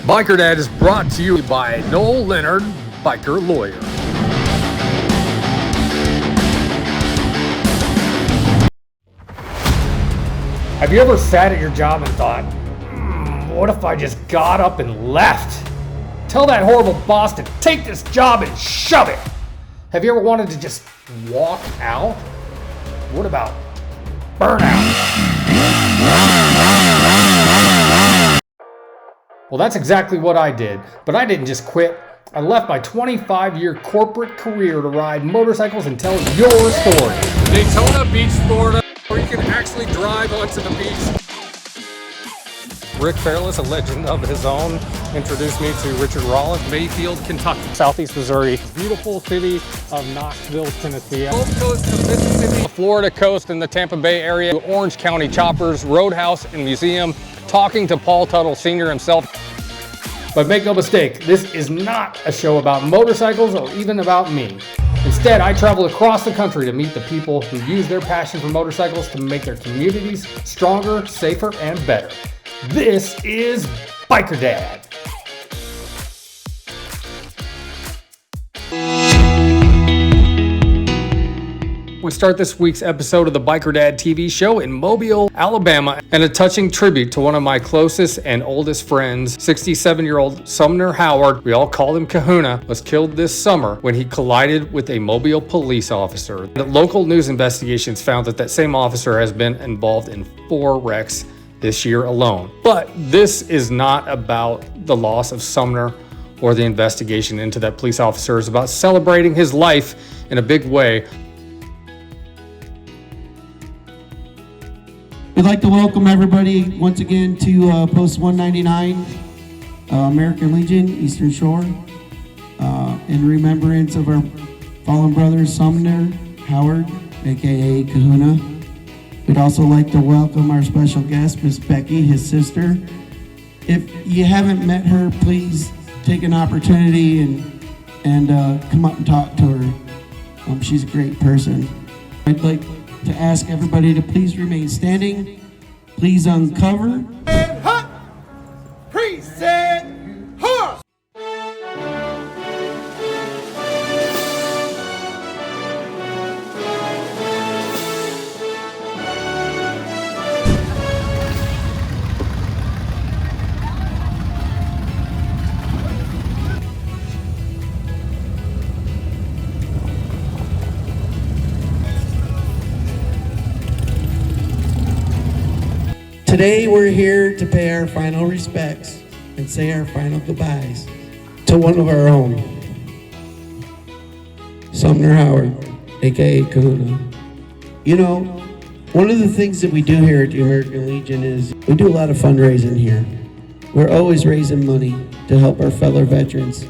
Biker Dad is brought to you by Noel Leonard, biker lawyer. Have you ever sat at your job and thought, what if I just got up and left? Tell that horrible boss to take this job and shove it. Have you ever wanted to just walk out? What about burnout? Well, that's exactly what I did, but I didn't just quit. I left my 25-year corporate career to ride motorcycles and tell your story. Daytona Beach, Florida, where you can actually drive onto the beach. Rick Fairless, a legend of his own, introduced me to Richard Rollins, Mayfield, Kentucky, Southeast Missouri, beautiful city of Knoxville, Tennessee, Gulf Coast of Mississippi, the Florida coast and the Tampa Bay area, Orange County Choppers, Roadhouse and Museum, talking to Paul Tuttle Sr. himself. But make no mistake, this is not a show about motorcycles or even about me. Instead, I travel across the country to meet the people who use their passion for motorcycles to make their communities stronger, safer, and better. This is Biker Dad. We start this week's episode of the Biker Dad TV show in Mobile, Alabama, and a touching tribute to one of my closest and oldest friends, 67-year-old Sumner Howard, we all call him Kahuna, was killed this summer when he collided with a Mobile police officer. Local news investigations found that same officer has been involved in 4 wrecks this year alone. But this is not about the loss of Sumner or the investigation into that police officer. It's about celebrating his life in a big way. We'd like to welcome everybody once again to Post 199, American Legion, Eastern Shore, in remembrance of our fallen brother Sumner Howard, aka Kahuna. We'd also like to welcome our special guest, Miss Becky, his sister. If you haven't met her, please take an opportunity and come up and talk to her. She's a great person. I'd like to ask everybody to please remain standing. Please uncover. And hut! Preset! Horse! Today we're here to pay our final respects and say our final goodbyes to one of our own, Sumner Howard, aka Kahuna. You know, one of the things that we do here at the American Legion is we do a lot of fundraising here. We're always raising money to help our fellow veterans.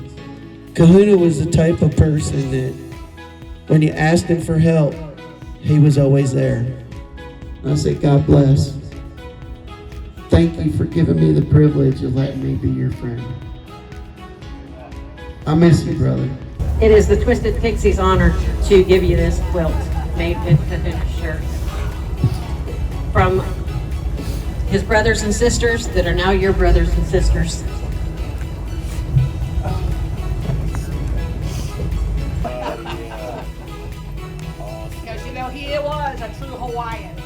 Kahuna was the type of person that when you asked him for help, he was always there. I say, God bless. Thank you for giving me the privilege of letting me be your friend. I miss you, brother. It is the Twisted Pixie's honor to give you this quilt made with Kahuna's shirt. From his brothers and sisters that are now your brothers and sisters. Because you know, he was a true Hawaiian.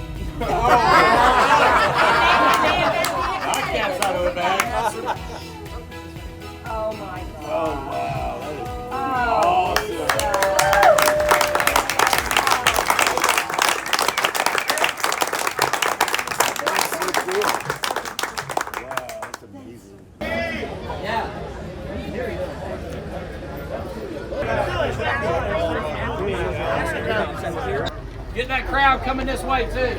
Oh my God. Oh, wow. That is Oh, Wow, that's amazing. Get that crowd coming this way too.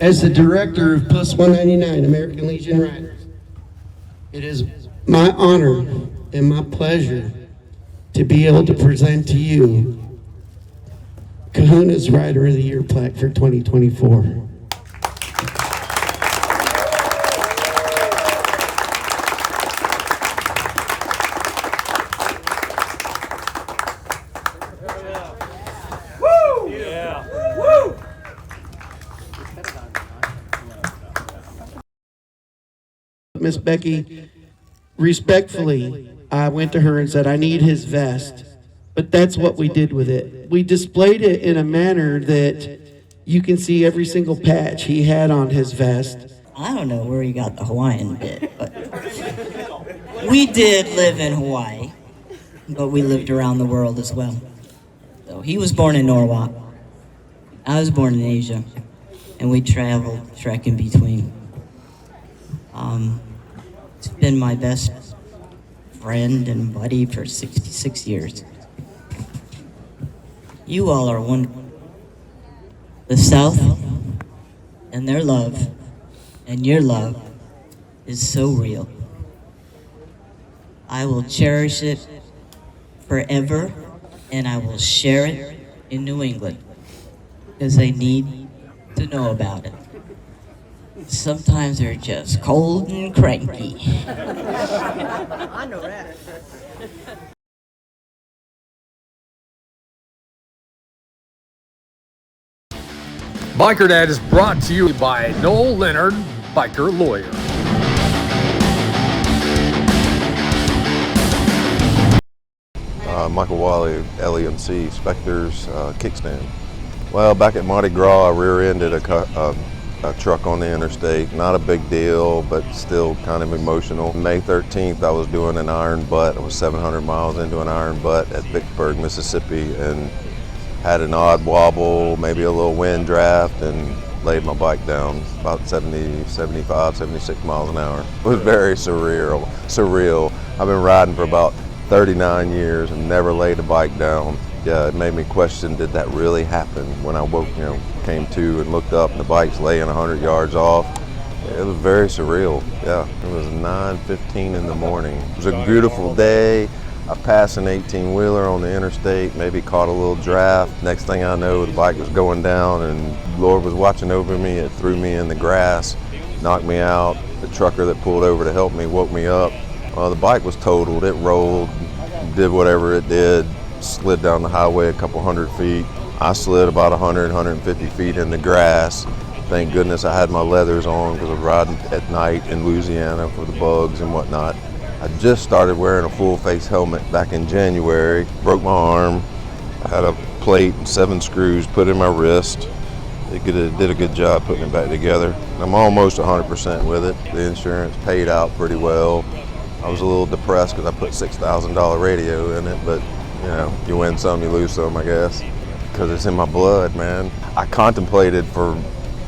As the director of Plus 199 American Legion Riders, it is my honor and my pleasure to be able to present to you Kahuna's Rider of the Year plaque for 2024. Miss Becky, respectfully, I went to her and said, I need his vest. But that's what we did with it. We displayed it in a manner that you can see every single patch he had on his vest. I don't know where he got the Hawaiian bit, but we did live in Hawaii, but we lived around the world as well. So he was born in Norwalk. I was born in Asia, and we traveled, trekking between. It's been my best friend and buddy for 66 years. You all are wonderful. The South and their love and your love is so real. I will cherish it forever, and I will share it in New England because they need to know about it. Sometimes they're just cold and cranky. I know that. Biker Dad is brought to you by Noel Leonard, biker lawyer. Michael Wiley, LEMC, Specters, kickstand. Well, back at Mardi Gras, I rear-ended a truck on the interstate. Not a big deal, but still kind of emotional. May 13th, I was doing an iron butt. I was 700 miles into an iron butt at Vicksburg, Mississippi, and had an odd wobble, maybe a little wind draft, and laid my bike down about 70, 75, 76 miles an hour. It was very surreal. I've been riding for about 39 years and never laid a bike down. Yeah, it made me question, did that really happen? When I woke, came to and looked up and the bike's laying 100 yards off. It was very surreal. Yeah, it was 9:15 in the morning. It was a beautiful day. I passed an 18-wheeler on the interstate, maybe caught a little draft. Next thing I know, the bike was going down and the Lord was watching over me. It threw me in the grass, knocked me out. The trucker that pulled over to help me woke me up. The bike was totaled. It rolled, did whatever it did, slid down the highway a couple hundred feet. I slid about 100, 150 feet in the grass. Thank goodness I had my leathers on because I was riding at night in Louisiana for the bugs and whatnot. I just started wearing a full face helmet back in January, broke my arm. I had a plate and 7 screws put in my wrist. It did a good job putting it back together. I'm almost 100% with it. The insurance paid out pretty well. I was a little depressed because I put $6,000 radio in it, but you win some, you lose some, I guess, because it's in my blood, man. I contemplated for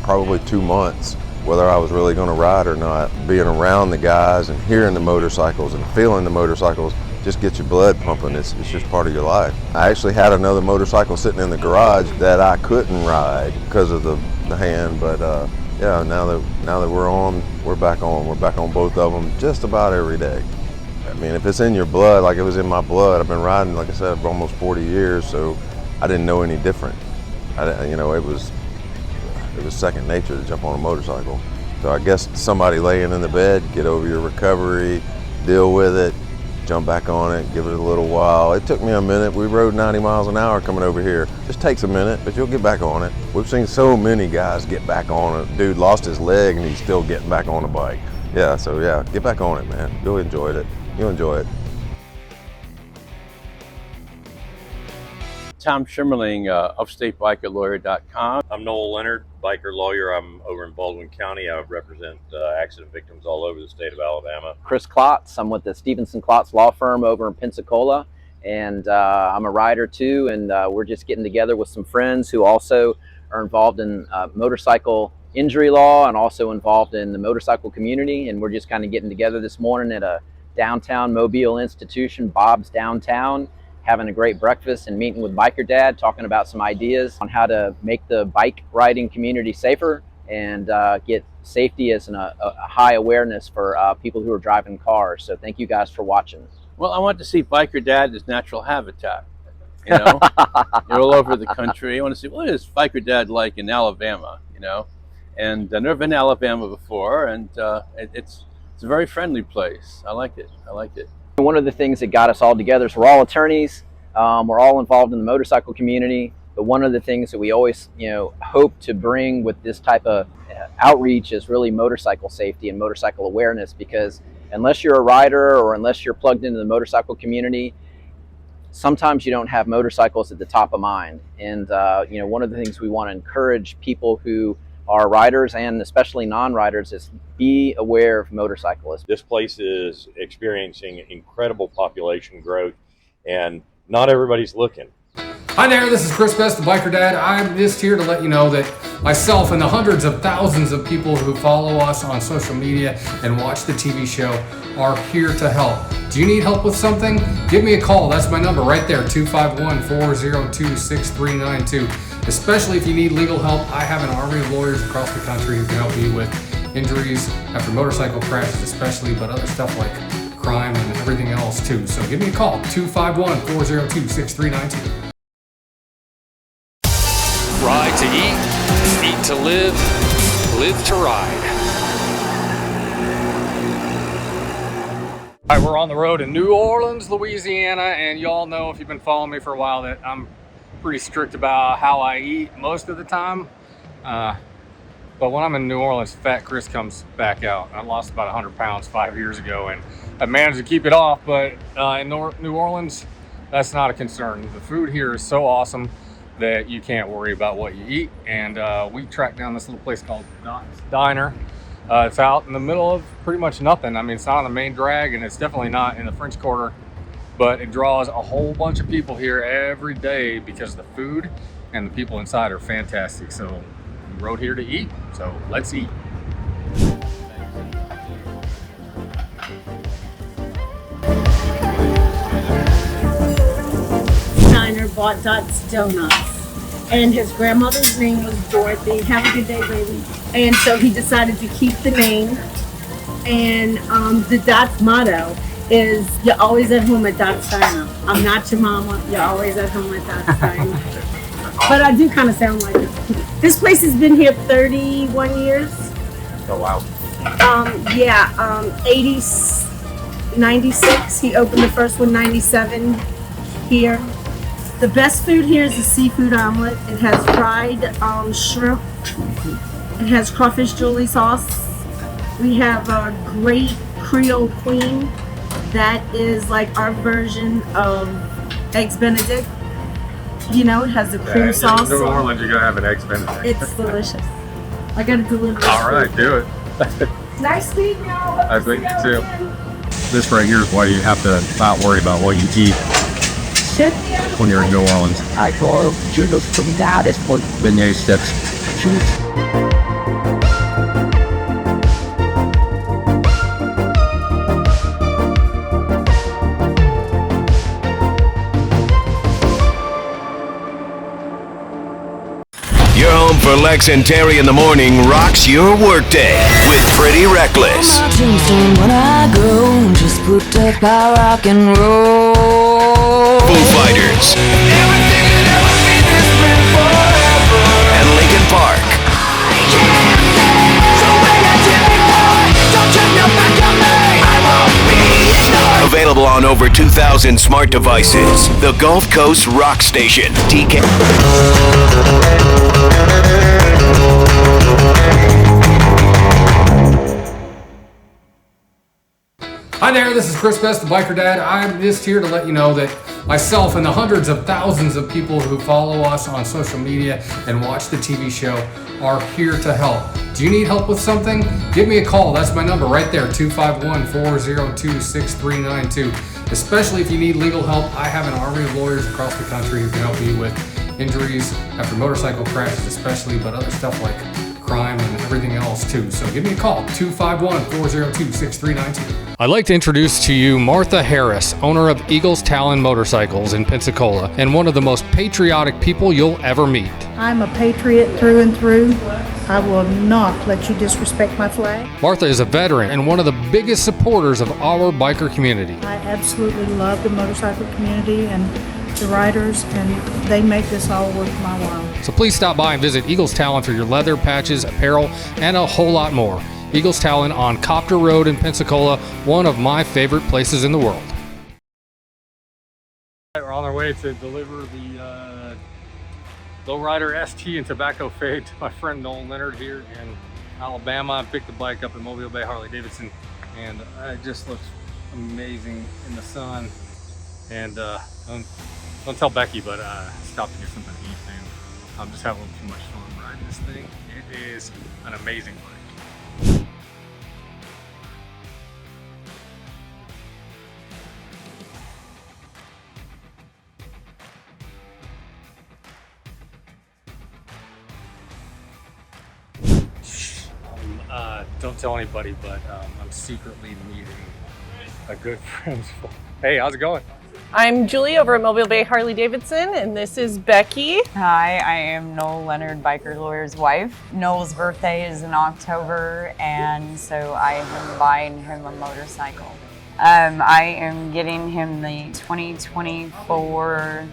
probably 2 months whether I was really going to ride or not. Being around the guys and hearing the motorcycles and feeling the motorcycles just gets your blood pumping. It's just part of your life. I actually had another motorcycle sitting in the garage that I couldn't ride because of the hand, but yeah, now that we're back on both of them just about every day. I mean, if it's in your blood, like it was in my blood, I've been riding, like I said, for almost 40 years, so I didn't know any different. It was second nature to jump on a motorcycle. So I guess somebody laying in the bed, get over your recovery, deal with it, jump back on it, give it a little while. It took me a minute. We rode 90 miles an hour coming over here. Just takes a minute, but you'll get back on it. We've seen so many guys get back on it. Dude lost his leg and he's still getting back on a bike. Yeah, so yeah, get back on it, man. You'll enjoy it. You'll enjoy it. Tom Schimmerling, upstatebikerlawyer.com. I'm Noel Leonard, biker lawyer. I'm over in Baldwin County. I represent accident victims all over the state of Alabama. Chris Klotz. I'm with the Stevenson Klotz Law Firm over in Pensacola, and I'm a rider too, and we're just getting together with some friends who also are involved in motorcycle injury law and also involved in the motorcycle community, and we're just kind of getting together this morning at a downtown Mobile institution, Bob's Downtown, having a great breakfast and meeting with Biker Dad, talking about some ideas on how to make the bike riding community safer and get safety as a high awareness for people who are driving cars. So thank you guys for watching. Well, I want to see Biker Dad as natural habitat. You're all over the country. I want to see what is Biker Dad like in Alabama, And I've never been to Alabama before, and it's a very friendly place. I like it. One of the things that got us all together is we're all attorneys. We're all involved in the motorcycle community, But one of the things that we always, hope to bring with this type of outreach is really motorcycle safety and motorcycle awareness, because unless you're a rider or unless you're plugged into the motorcycle community, sometimes you don't have motorcycles at the top of mind. And one of the things we want to encourage people who are riders and especially non-riders is be aware of motorcyclists. This place is experiencing incredible population growth, and not everybody's looking. Hi there, this is Chris Best, the Biker Dad. I'm just here to let you know that myself and the hundreds of thousands of people who follow us on social media and watch the TV show are here to help. Do you need help with something? Give me a call. That's my number right there, 251-402-6392. Especially if you need legal help, I have an army of lawyers across the country who can help you with injuries after motorcycle crashes especially, but other stuff like crime and everything else too. So give me a call, 251-402-6392. Ride to eat to live, live to ride. All right, we're on the road in New Orleans, Louisiana, and y'all know if you've been following me for a while that I'm pretty strict about how I eat most of the time. But when I'm in New Orleans, Fat Chris comes back out. I lost about 100 pounds 5 years ago, and I managed to keep it off, but in New Orleans, that's not a concern. The food here is so awesome that you can't worry about what you eat. And we tracked down this little place called Dot's Diner. It's out in the middle of pretty much nothing. I mean, it's not on the main drag, and it's definitely not in the French Quarter, but it draws a whole bunch of people here every day because the food and the people inside are fantastic. So we rode here to eat, so let's eat. Diner bought Dot's Donuts, and his grandmother's name was Dorothy. Have a good day, baby. And so he decided to keep the name. And the Dot's motto is, "You're always at home at Dot's Diner." I'm not your mama. You're always at home at Dot's Diner. But I do kind of sound like it. This place has been here 31 years. Oh wow. 96. He opened the first one 97 here. The best food here is the seafood omelet. It has fried shrimp. It has crawfish joulis sauce. We have a great Creole Queen. That is like our version of Eggs Benedict. You know, it has the cream sauce. In New Orleans, you're gonna have an Eggs Benedict. It's delicious. I gotta deliver. All right, do it. Nice meeting y'all. Nice meeting you too. This right here is why you have to not worry about what you eat when you're in New Orleans. I told you to come down this point. Beignet steps. Your home for Lex and Terry in the morning rocks your workday with Pretty Reckless. On my tombstone when I go, just put up by rock and roll. Foo Fighters. And Linkin Park. Available on over 2,000 smart devices. The Gulf Coast Rock Station. TK. Hi there, this is Chris Best, the Biker Dad. I'm just here to let you know that myself and the hundreds of thousands of people who follow us on social media and watch the TV show are here to help. Do you need help with something? Give me a call. That's my number right there, 251-402-6392. Especially if you need legal help, I have an army of lawyers across the country who can help you with injuries after motorcycle crashes especially, but other stuff like crime and everything else too. So give me a call, 251-402-6392. I'd like to introduce to you Martha Harris, owner of Eagles Talon Motorcycles in Pensacola, and one of the most patriotic people you'll ever meet. I'm a patriot through and through. I will not let you disrespect my flag. Martha is a veteran and one of the biggest supporters of our biker community. I absolutely love the motorcycle community and the riders, and they make this all worth my while. So please stop by and visit Eagles Talon for your leather, patches, apparel, and a whole lot more. Eagles Talon on Copter Road in Pensacola, one of my favorite places in the world. We're on our way to deliver the Lowrider ST and Tobacco Fade to my friend Noel Leonard here in Alabama. I picked the bike up at Mobile Bay Harley Davidson, and it just looks amazing in the sun. And don't tell Becky, but I stopped to get something to eat soon. I'm just having a little too much fun riding this thing. It is an amazing bike. Don't tell anybody, but I'm secretly meeting a good friend. Hey, how's it going? I'm Julie over at Mobile Bay Harley Davidson, and this is Becky. Hi, I am Noel Leonard, Biker Lawyer's wife. Noel's birthday is in October, and so I am buying him a motorcycle. I am getting him the 2024,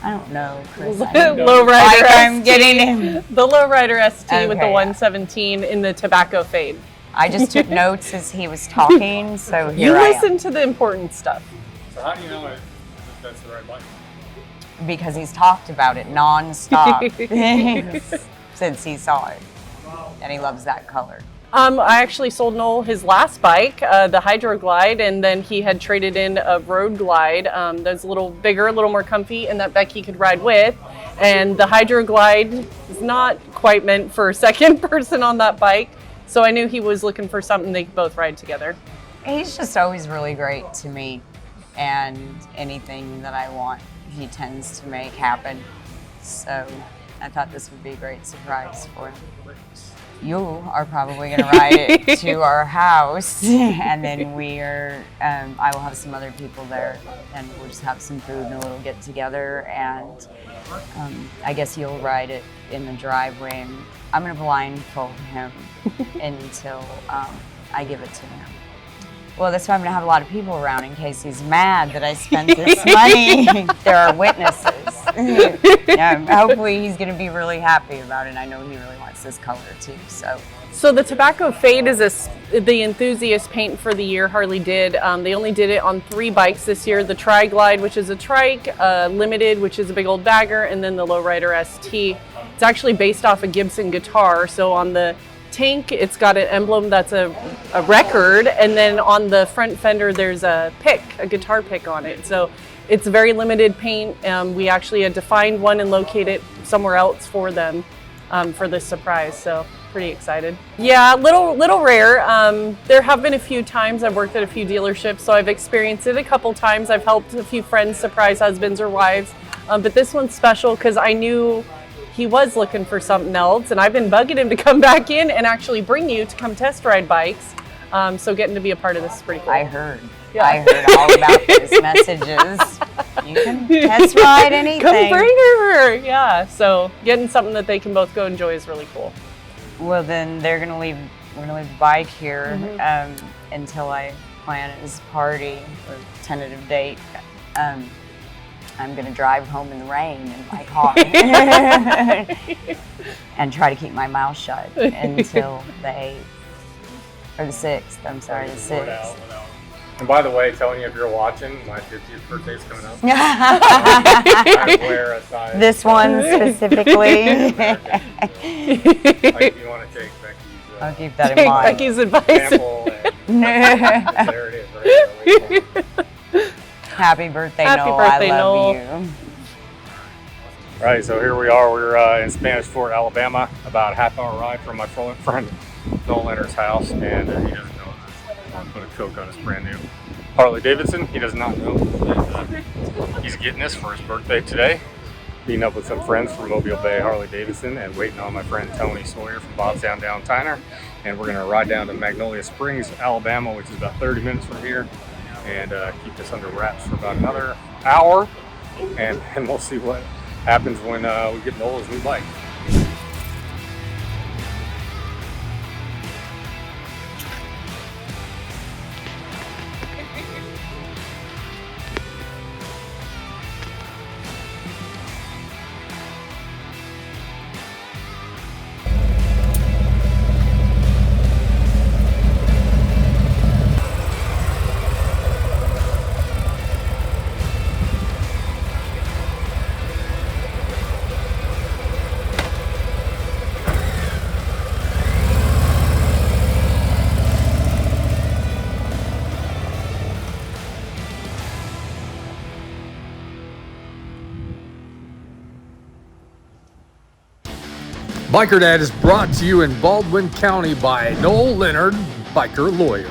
I don't know, Chris. Lowrider I'm getting him the Lowrider ST with the Okay. 117 in the Tobacco Fade. I just took notes as he was talking, so here You I am. listen to the important stuff. So how do you know if that's the right bike? Because he's talked about it nonstop since he saw it, and he loves that color. I actually sold Noel his last bike, the Hydro Glide, and then he had traded in a Road Glide that's a little bigger, a little more comfy, and that Becky could ride with. And the Hydro Glide is not quite meant for a second person on that bike, so I knew he was looking for something they could both ride together. He's just always really great to me, and anything that I want, he tends to make happen. So I thought this would be a great surprise for him. You are probably going to ride it to our house, and then I will have some other people there, and we'll just have some food and a little get together, and I guess you'll ride it in the driveway, and I'm going to blindfold him until I give it to him. Well, that's why I'm going to have a lot of people around in case he's mad that I spent this money. There are witnesses. Hopefully he's going to be really happy about it. I know he really wants this color too. So the Tobacco Fade is the enthusiast paint for the year Harley did. They only did it on 3 bikes this year. The Tri-Glide, which is a trike, Limited, which is a big old bagger, and then the Lowrider ST. It's actually based off a Gibson guitar. So on the tank, it's got an emblem that's a record, and then on the front fender there's a guitar pick on it. So it's very limited paint. We actually had to find one and locate it somewhere else for them for this surprise, so pretty excited. Yeah, little rare. There have been a few times I've worked at a few dealerships, so I've experienced it a couple times. I've helped a few friends surprise husbands or wives, but this one's special because I knew he was looking for something else, and I've been bugging him to come back in and actually bring you to come test ride bikes. So getting to be a part of this is pretty cool. I heard all about those messages. You can test ride anything. Come bring her. Yeah. So getting something that they can both go enjoy is really cool. Well, then we're gonna leave the bike here until I plan his party or tentative date. I'm going to drive home in the rain in my car and try to keep my mouth shut until the 8th, or the 6th, I'm sorry, the 6th. And by the way, telling you if you're watching, my 50th birthday's coming up. I wear a size. This one specifically. If you want to take Becky's, I'll keep that in mind. Becky's advice. Sample and there it is. Right there. Happy birthday, Happy Noel. birthday, I love Noel. you. All right, so here we are. We're in Spanish Fort, Alabama, about a half-hour ride from my friend Noel Leonard's house, and he doesn't know this. I put a Coke on his brand new Harley Davidson. He does not know that he's getting this for his birthday today. Meeting up with some friends from Mobile Bay Harley Davidson and waiting on my friend Tony Sawyer from Bobstown down Tyner. And we're gonna ride down to Magnolia Springs, Alabama, which is about 30 minutes from here, and keep this under wraps for about another hour, and we'll see what happens when we get Noel's new bike. Biker Dad is brought to you in Baldwin County by Noel Leonard, biker lawyer.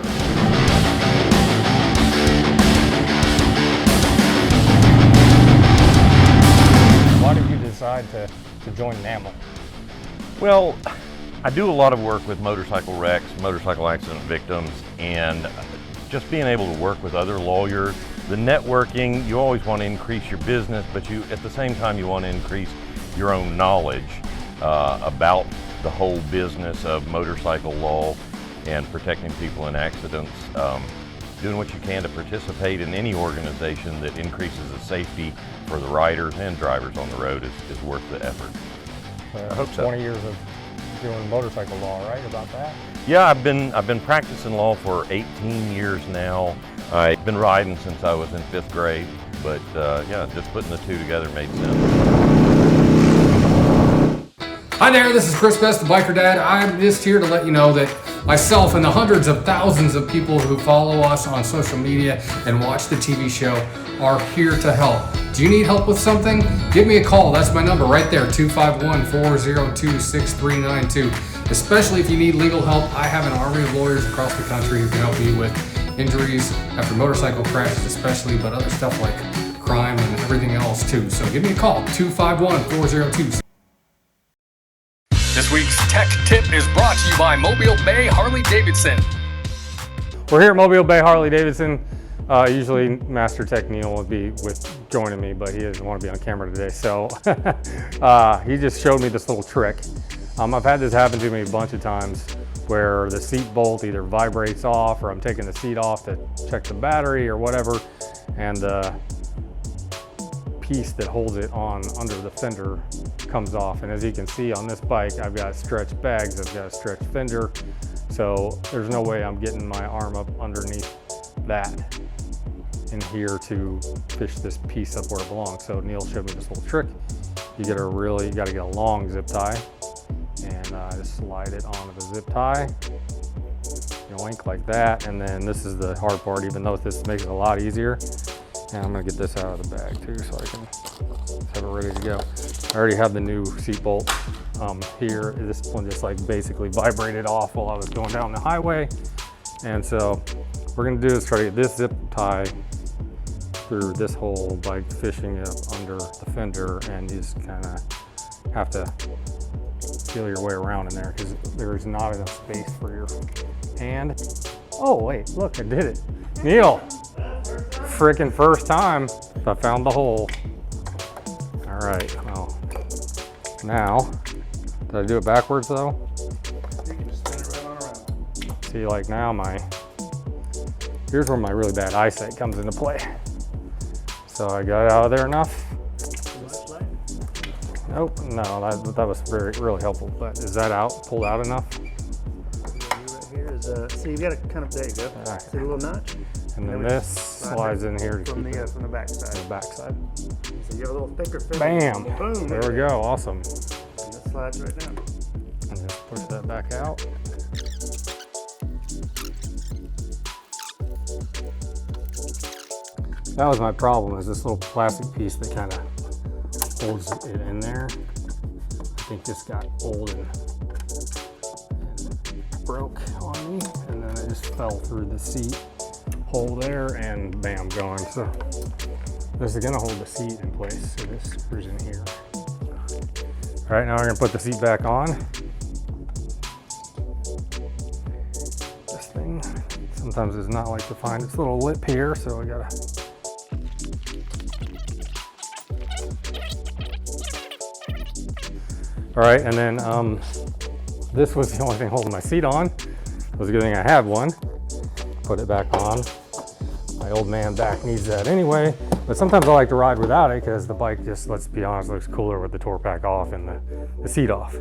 Why did you decide to join NAML? Well, I do a lot of work with motorcycle wrecks, motorcycle accident victims, and just being able to work with other lawyers, the networking, you always want to increase your business, but you, at the same time, you want to increase your own knowledge about the whole business of motorcycle law and protecting people in accidents. Doing what you can to participate in any organization that increases the safety for the riders and drivers on the road is worth the effort. I hope so. 20 years of doing motorcycle law, right, about that? Yeah, I've been practicing law for 18 years now. I've been riding since I was in 5th grade, but yeah, just putting the two together made sense. Hi there, this is Chris Best, the Biker Dad. I'm just here to let you know that myself and the hundreds of thousands of people who follow us on social media and watch the TV show are here to help. Do you need help with something? Give me a call. That's my number right there, 251-402-6392. Especially if you need legal help, I have an army of lawyers across the country who can help you with injuries after motorcycle crashes especially, but other stuff like crime and everything else too. So give me a call, 251-402-6392. This week's Tech Tip is brought to you by Mobile Bay Harley-Davidson. We're here at Mobile Bay Harley-Davidson. Usually Master Tech Neil would be joining me, but he doesn't want to be on camera today. So he just showed me this little trick. I've had this happen to me a bunch of times where the seat bolt either vibrates off or I'm taking the seat off to check the battery or whatever, and the piece that holds it on under the fender comes off. And as you can see on this bike, I've got stretch bags, I've got a stretch fender, so there's no way I'm getting my arm up underneath that in here to fish this piece up where it belongs. So Neil showed me this little trick. You got to get a long zip tie, and just slide it onto the zip tie, yoink, like that. And then this is the hard part, even though this makes it a lot easier. And I'm gonna get this out of the bag too, so I can have it ready to go. I already have the new seat bolt here. This one just like basically vibrated off while I was going down the highway. And so what we're gonna do is try to get this zip tie through this hole by fishing it up under the fender, and you just kind of have to feel your way around in there because there is not enough space for your hand. Oh wait, look, I did it. Neil, freaking first time I found the hole. All right, well, now, did I do it backwards though? You can just spin it right on around. See, like now here's where my really bad eyesight comes into play. So I got it out of there enough. Nope, no, that was really helpful. But is that pulled out enough? Right here is so you got to kind of, there you go. Right. See the little notch? And then this slides in here from the back side. The back side. So you have a little thicker finish. Bam! Boom! There we go. Awesome. And that slides right down. And just push that back out. That was my problem, is this little plastic piece that kind of holds it in there. I think this got old and broke on me, and then it just fell through the seat hole there, and bam, gone. So this is gonna hold the seat in place, so this screws in here. All right, now we're gonna put the seat back on. This thing sometimes does not like to find its little lip here, so I gotta. All right, and then this was the only thing holding my seat on. It was a good thing I had one. Put it back on. My old man back needs that anyway, but sometimes I like to ride without it because the bike just, let's be honest, looks cooler with the tour pack off and the seat off.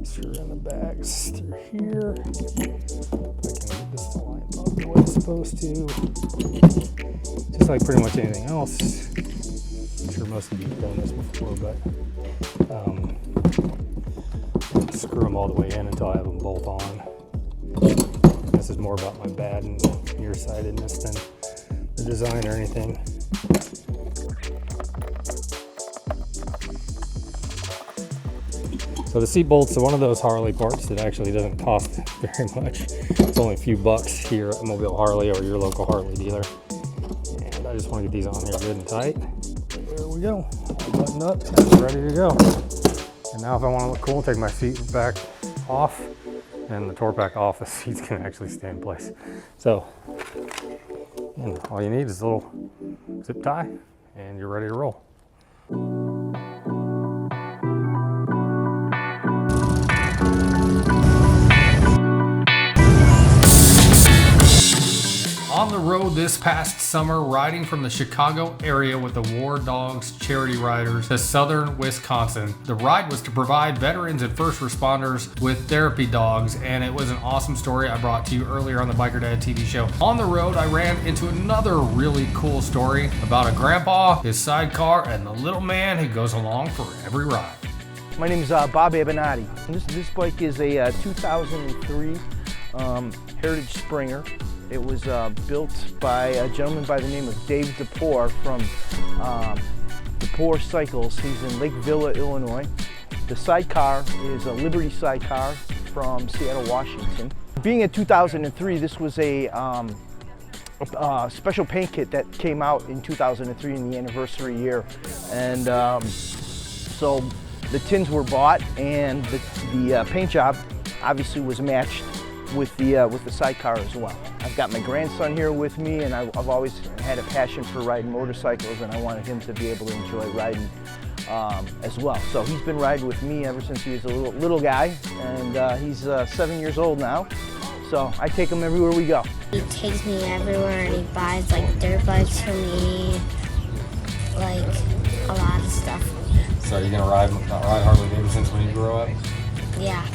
Screw in the bags through here. I can get this to line up the way it's supposed to. Just like pretty much anything else. I'm sure most of you have done this before, but screw them all the way in until I have them both on. This is more about my bad and nearsightedness than the design or anything. So So the seat bolts are one of those Harley parts that actually doesn't cost very much. It's only a few bucks here at Mobile Harley or your local Harley dealer. And I just want to get these on here good and tight. There we go. Button up, ready to go. And now if I want to look cool, take my seat back off and the tour pack off, the seats can actually stay in place. So, and all you need is a little zip tie and you're ready to roll. On the road this past summer, riding from the Chicago area with the War Dogs charity riders to southern Wisconsin. The ride was to provide veterans and first responders with therapy dogs, and it was an awesome story I brought to you earlier on the Biker Dad TV show. On the road, I ran into another really cool story about a grandpa, his sidecar, and the little man who goes along for every ride. My name is Bob Abenati. This bike is a 2003 Heritage Springer. It was built by a gentleman by the name of Dave DePore from DePore Cycles. He's in Lake Villa, Illinois. The sidecar is a Liberty sidecar from Seattle, Washington. Being a 2003, this was a special paint kit that came out in 2003 in the anniversary year. And so the tins were bought and the paint job obviously was matched with the sidecar as well. I've got my grandson here with me, and I've always had a passion for riding motorcycles, and I wanted him to be able to enjoy riding as well. So he's been riding with me ever since he was a little guy, and he's 7 years old now. So I take him everywhere we go. He takes me everywhere, and he buys like dirt bikes for me, like a lot of stuff. So are you gonna ride Harley Davidsons when you grow up? Yeah.